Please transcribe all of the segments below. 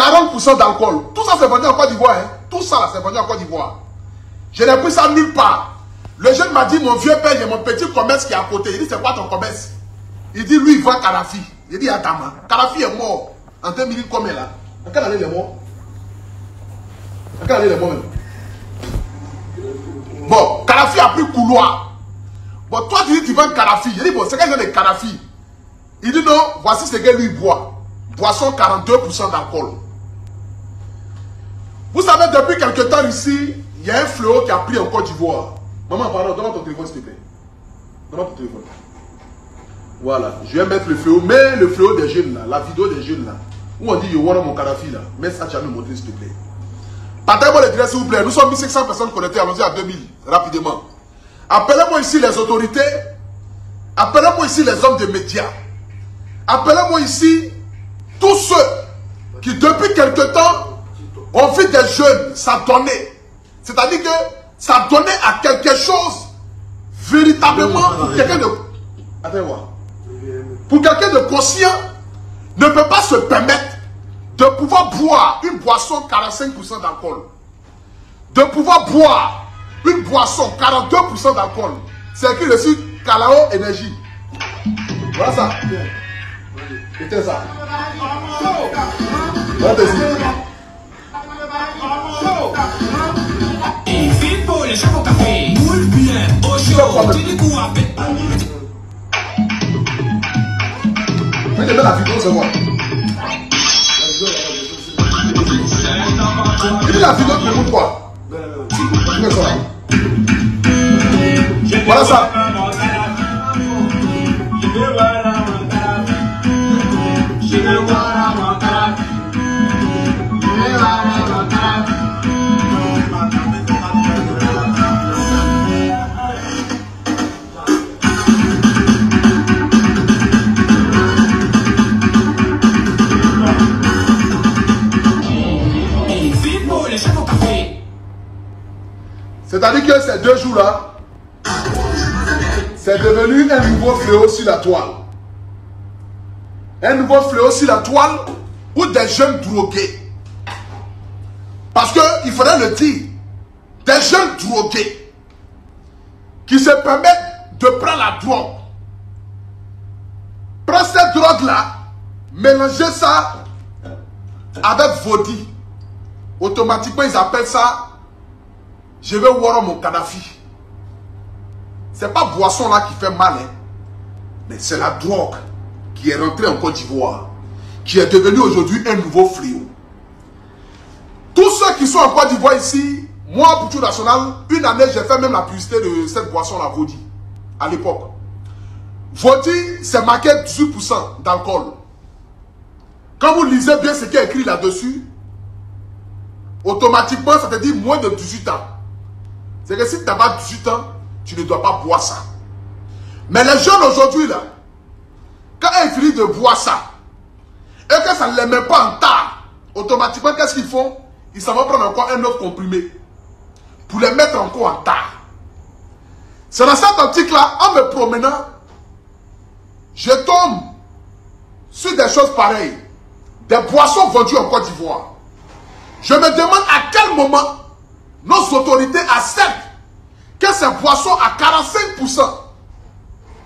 40% d'alcool. Tout ça, c'est vendu en Côte d'Ivoire. Hein. Tout ça, c'est vendu en Côte d'Ivoire. Je n'ai pris ça nulle part. Le jeune m'a dit, mon vieux père, j'ai mon petit commerce qui est à côté. Il dit, c'est quoi ton commerce? Il dit, lui, il vend Kadhafi. Il dit, attends, Kadhafi est mort. En 2 minutes, combien là? En quelle année il est mort? En quelle année il est mort même? Bon, Kadhafi a pris couloir. Bon, toi, tu dis, tu vends Kadhafi. Il dit, bon, c'est quel genre de Kadhafi? Il dit, non, voici ce que lui boit. Boisson 42% d'alcool. Vous savez, depuis quelque temps ici, il y a un fléau qui a pris en Côte d'Ivoire. Maman, pardon, donne-moi ton téléphone, s'il te plaît. Donne-moi ton téléphone. Voilà, je vais mettre le fléau, mais le fléau des jeunes là, la vidéo des jeunes là, où on dit, yo, voilà mon Kadhafi là, mets ça, tu vas me montrer, s'il te plaît. Partagez-moi les direct, s'il vous plaît. Nous sommes 1500 personnes connectées, allons-y à 2000, rapidement. Appelez-moi ici les autorités, appelez-moi ici les hommes des médias, appelez-moi ici tous ceux qui, depuis quelque temps, ont vu des jeunes s'adonner. C'est-à-dire que s'adonner à quelque chose véritablement pour quelqu'un de... Attends-moi. Pour quelqu'un de conscient, ne peut pas se permettre de pouvoir boire une boisson 45% d'alcool. De pouvoir boire une boisson 42% d'alcool. C'est écrit dessus Kalao Énergie. Voilà ça. C'était ça. Voilà dessus. Mais je mets la vidéo, c'est moi. Il dit la vidéo pour nous quoi? Je mets ça. Voilà ça. C'est-à-dire que ces 2 jours-là, c'est devenu un nouveau fléau sur la toile. Un nouveau fléau sur la toile où des jeunes drogués. Parce qu'il faudrait le dire, des jeunes drogués qui se permettent de prendre la drogue. Prendre cette drogue-là, mélanger ça avec Vodi. Automatiquement, ils appellent ça je vais voir mon Kadhafi. C'est pas boisson là qui fait mal, hein, mais c'est la drogue qui est rentrée en Côte d'Ivoire, qui est devenue aujourd'hui un nouveau fléau. Tous ceux qui sont en Côte d'Ivoire ici, moi, pour tout national, une année, j'ai fait même la publicité de cette boisson-là, Vodi, à l'époque. Vodi, c'est marqué 18% d'alcool. Quand vous lisez bien ce qui est écrit là-dessus, automatiquement, ça te dit moins de 18 ans. C'est que si tu n'as pas 18 ans, tu ne dois pas boire ça. Mais les jeunes aujourd'hui, là, quand ils finissent de boire ça, et que ça ne les met pas en tard, automatiquement, qu'est-ce qu'ils font? Ils s'en vont prendre encore un autre comprimé pour les mettre encore en tard. C'est dans cet optique-là, en me promenant, je tombe sur des choses pareilles. Des boissons vendues en Côte d'Ivoire. Je me demande à quel moment nos autorités acceptent que ces boissons à 45%,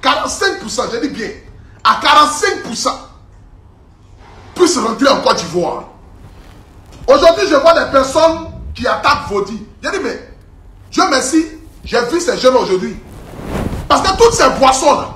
45%, je dis bien, à 45%, puissent rentrer en Côte d'Ivoire. Aujourd'hui, je vois des personnes qui attaquent Vodi. Je dis, mais, Dieu merci, j'ai vu ces jeunes aujourd'hui. Parce que toutes ces boissons-là,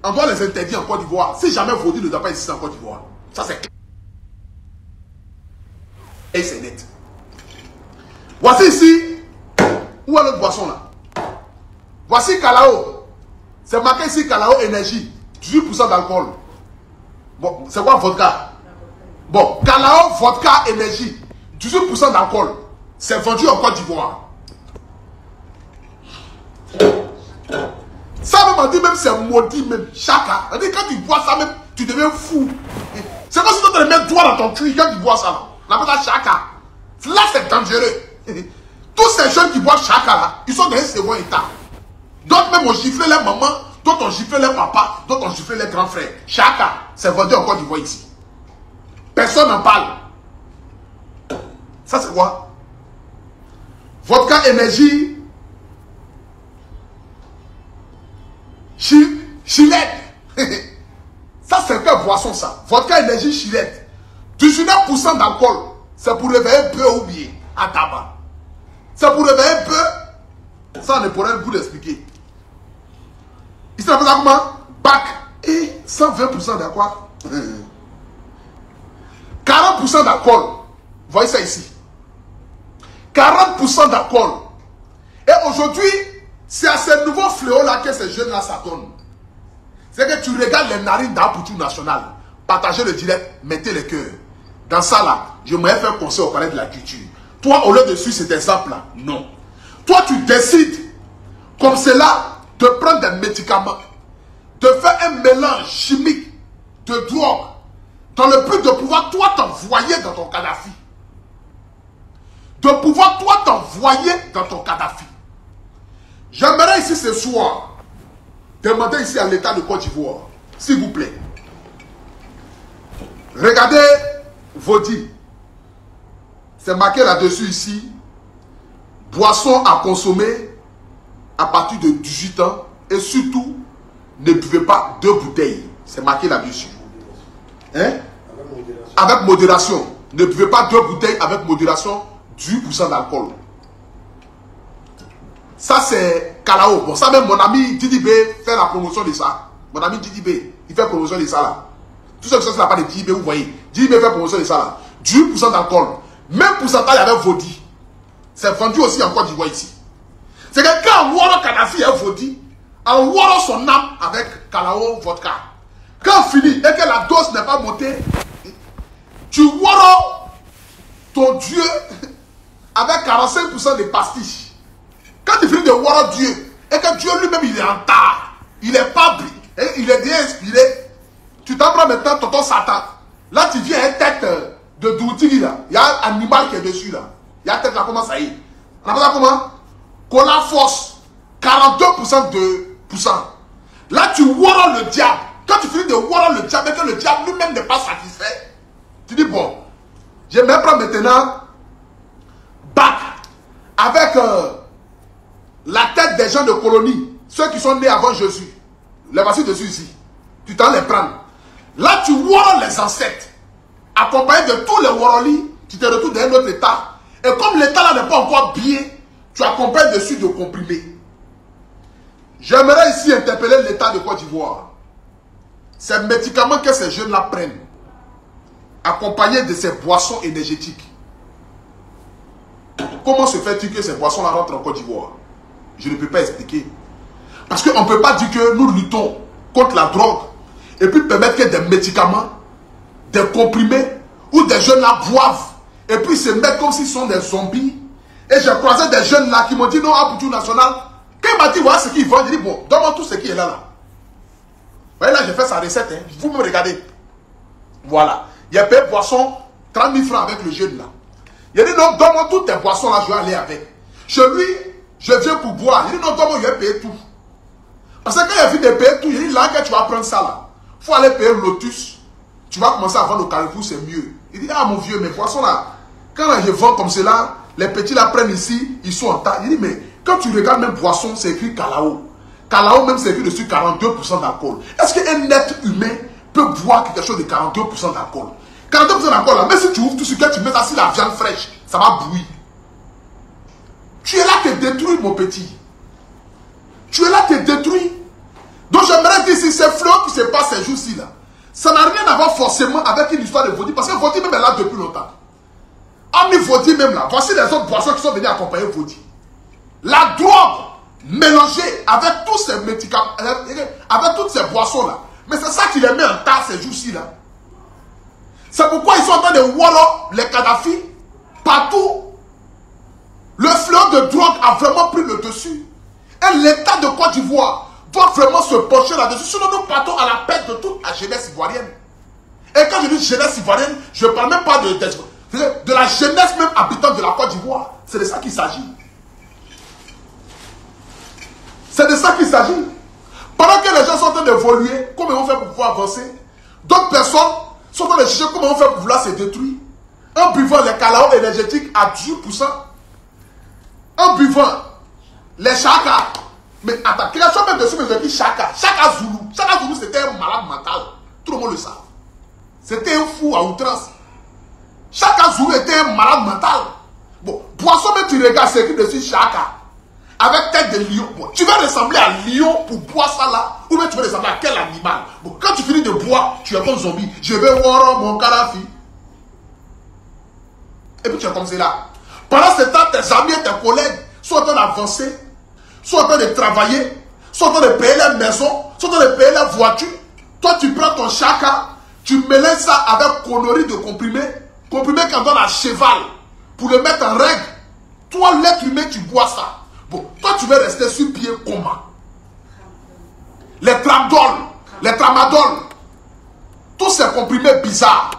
on doit les interdire en Côte d'Ivoire. Si jamais Vodi ne doit pas exister en Côte d'Ivoire. Ça c'est clair. Et c'est net. Voici ici. Où est l'autre boisson là? Voici Kalao. C'est marqué ici Kalao Énergie. 18% d'alcool. Bon, c'est quoi vodka? Bon, Kalao Vodka Énergie. 18% d'alcool. C'est vendu en Côte d'Ivoire. Ça même on dit même c'est maudit même. Chaka. On dit quand tu bois ça même, tu deviens fou. C'est comme si tu te mets le doigt dans ton cul quand tu bois ça là. On appelle ça chaka. Là c'est dangereux. Tous ces jeunes qui boivent chaka là, ils sont dans un second état. D'autres même ont giflé leur maman, d'autres ont giflé leur papa, d'autres ont giflé leur grand frère. Chaka, c'est vendu en Côte d'Ivoire ici. Personne n'en parle. Ça c'est quoi? Vodka énergie. Chilette. Ça c'est quelle boisson ça? Vodka énergie chilette. 19% d'alcool. C'est pour réveiller peu ou bien à tabac. C'est pour réveiller peu. Ça on ne pourrait vous l'expliquer. Ici on appelle ça comment? Bac. Et 120% d'alcool. 40% d'alcool. Vous voyez ça ici. 40% d'alcool. Et aujourd'hui, c'est à ces nouveaux fléaux-là que ces jeunes-là s'attendent. C'est que tu regardes les narines d'Apoutou National. Partagez le direct, mettez les cœurs. Dans ça là, je m'aimerais faire conseil au palais de la culture. Toi, au lieu de suivre cet exemple-là, non. Toi, tu décides, comme cela, de prendre des médicaments, de faire un mélange chimique de drogue, dans le but de pouvoir, toi, t'envoyer dans ton Kadhafi. De pouvoir, toi, t'envoyer dans ton Kadhafi. J'aimerais ici ce soir, demander ici à l'État de Côte d'Ivoire, s'il vous plaît. Regardez Vodi. C'est marqué là-dessus ici. Boisson à consommer à partir de 18 ans. Et surtout, ne buvez pas 2 bouteilles. C'est marqué là-dessus. Hein? Avec modération. Ne buvez pas 2 bouteilles avec modération, 18% d'alcool. Ça c'est Kalao. Bon, ça même mon ami Didi B fait la promotion de ça. Mon ami Didi B, il fait promotion de ça là. Tout ce que c'est la part de Didi B, vous voyez. Didi B fait promotion de ça là. 18% d'alcool. Même pourcentage avec Vodi. C'est vendu aussi en Côte d'Ivoire ici. C'est que quand Waro Kadhafi est Vodi, on Waro son âme avec Kalao vodka. Quand on finit et que la dose n'est pas montée, tu Waro ton Dieu avec 45% de pastiches. Quand tu finis de voir Dieu, et que Dieu lui-même il est en tard, il n'est pas et il est bien inspiré, tu t'en prends maintenant tonton Satan. Là tu viens à une tête de Doutili là. Il y a un animal qui est dessus là. Il y a une tête là, comment ça y est? On appelle ça comment? Cola force, 42% de pourcent. Là tu vois le diable. Quand tu finis de voir le diable et que le diable lui-même n'est pas satisfait, tu dis bon, je vais prendre maintenant bac avec la tête des gens de colonie, ceux qui sont nés avant Jésus. Les voici dessus ici. Tu t'en les prends. Là, tu vois les ancêtres, accompagnés de tous les Waroli, tu te retrouves dans un autre état. Et comme l'état là n'est pas encore bien, tu accompagnes dessus de comprimés. J'aimerais ici interpeller l'état de Côte d'Ivoire. Ces médicaments que ces jeunes-là prennent, accompagnés de ces boissons énergétiques. Comment se fait-il que ces boissons-là rentrent en Côte d'Ivoire? Je ne peux pas expliquer. Parce qu'on ne peut pas dire que nous luttons contre la drogue et puis permettre que des médicaments, des comprimés ou des jeunes là boivent et puis se mettent comme s'ils sont des zombies. Et j'ai croisé des jeunes là qui m'ont dit non, Apoutou National. Quand il m'a dit voilà ce qu'ils vendent, j'ai dit bon, donne-moi tout ce qui est là. Vous voyez là, j'ai fait sa recette. Hein. Vous me regardez. Voilà. Il y a payé boisson 30 000 francs avec le jeune là. Il a dit non, donne-moi toutes tes boissons là, je vais aller avec. Chez lui, je viens pour boire. Il dit non, donne-moi, je vais payer tout. Parce que quand il a vu de payer tout, il dit là que tu vas prendre ça là. Il faut aller payer Lotus. Tu vas commencer à vendre au Carrefour, c'est mieux. Il dit ah mon vieux, mes poissons là, quand là, je vends comme cela, les petits là prennent ici, ils sont en tas. Il dit mais quand tu regardes même poisson, c'est écrit Kalao. Kalao même c'est écrit dessus 42% d'alcool. Est-ce qu'un être humain peut boire quelque chose de 42% d'alcool? 42% d'alcool là, même si tu ouvres tout ce que tu mets ça sur la viande fraîche, ça va bouillir. Tu es là, te détruis mon petit. Tu es là, te détruis. Donc j'aimerais dire si c'est flot qui se passe ces jours-ci là, ça n'a rien à voir forcément avec une histoire de Vodi, parce que Vodi même est là depuis longtemps. Ami Vodi même là, voici les autres boissons qui sont venus accompagner Vodi. La drogue mélangée avec tous ces médicaments, avec toutes ces boissons là. Mais c'est ça qui les met en tas ces jours-ci là. C'est pourquoi ils sont en train de wallow les Kadhafi partout. Le flot de drogue a vraiment pris le dessus. Et l'État de Côte d'Ivoire doit vraiment se pencher là-dessus. Sinon, nous partons à la perte de toute la jeunesse ivoirienne. Et quand je dis jeunesse ivoirienne, je ne parle même pas de la jeunesse même habitante de la Côte d'Ivoire. C'est de ça qu'il s'agit. C'est de ça qu'il s'agit. Pendant que les gens sont en train d'évoluer, comment ils vont faire pour pouvoir avancer? D'autres personnes sont en train de chercher comment ils vont faire pour vouloir se détruire. En buvant les calaos énergétiques à 18%. En buvant les chaka. Mais attends, création même de ce que je dis chaka. Chaka Zulu. Chaka Zulu, c'était un malade mental. Tout le monde le sait. C'était un fou à outrance. Chaka Zulu était un malade mental. Bon, poisson, même tu regardes, c'est écrit dessus chaka. Avec tête de lion. Bon, tu vas ressembler à lion pour boire ça là. Ou bien tu vas ressembler à quel animal. Bon, quand tu finis de boire, tu es comme zombie. Je vais voir mon carafi. Et puis tu es comme cela. Pendant ce temps, tes amis et tes collègues sont en train d'avancer, sont en train de travailler, sont en train de payer les maisons, sont en train de payer les voitures. Toi, tu prends ton chaka, tu mélanges ça avec conneries de comprimés qu'on donne à cheval pour le mettre en règle. Toi, l'être humain, tu bois ça. Bon, toi, tu veux rester sur pied comment? Les tramadol, tous ces comprimés bizarres.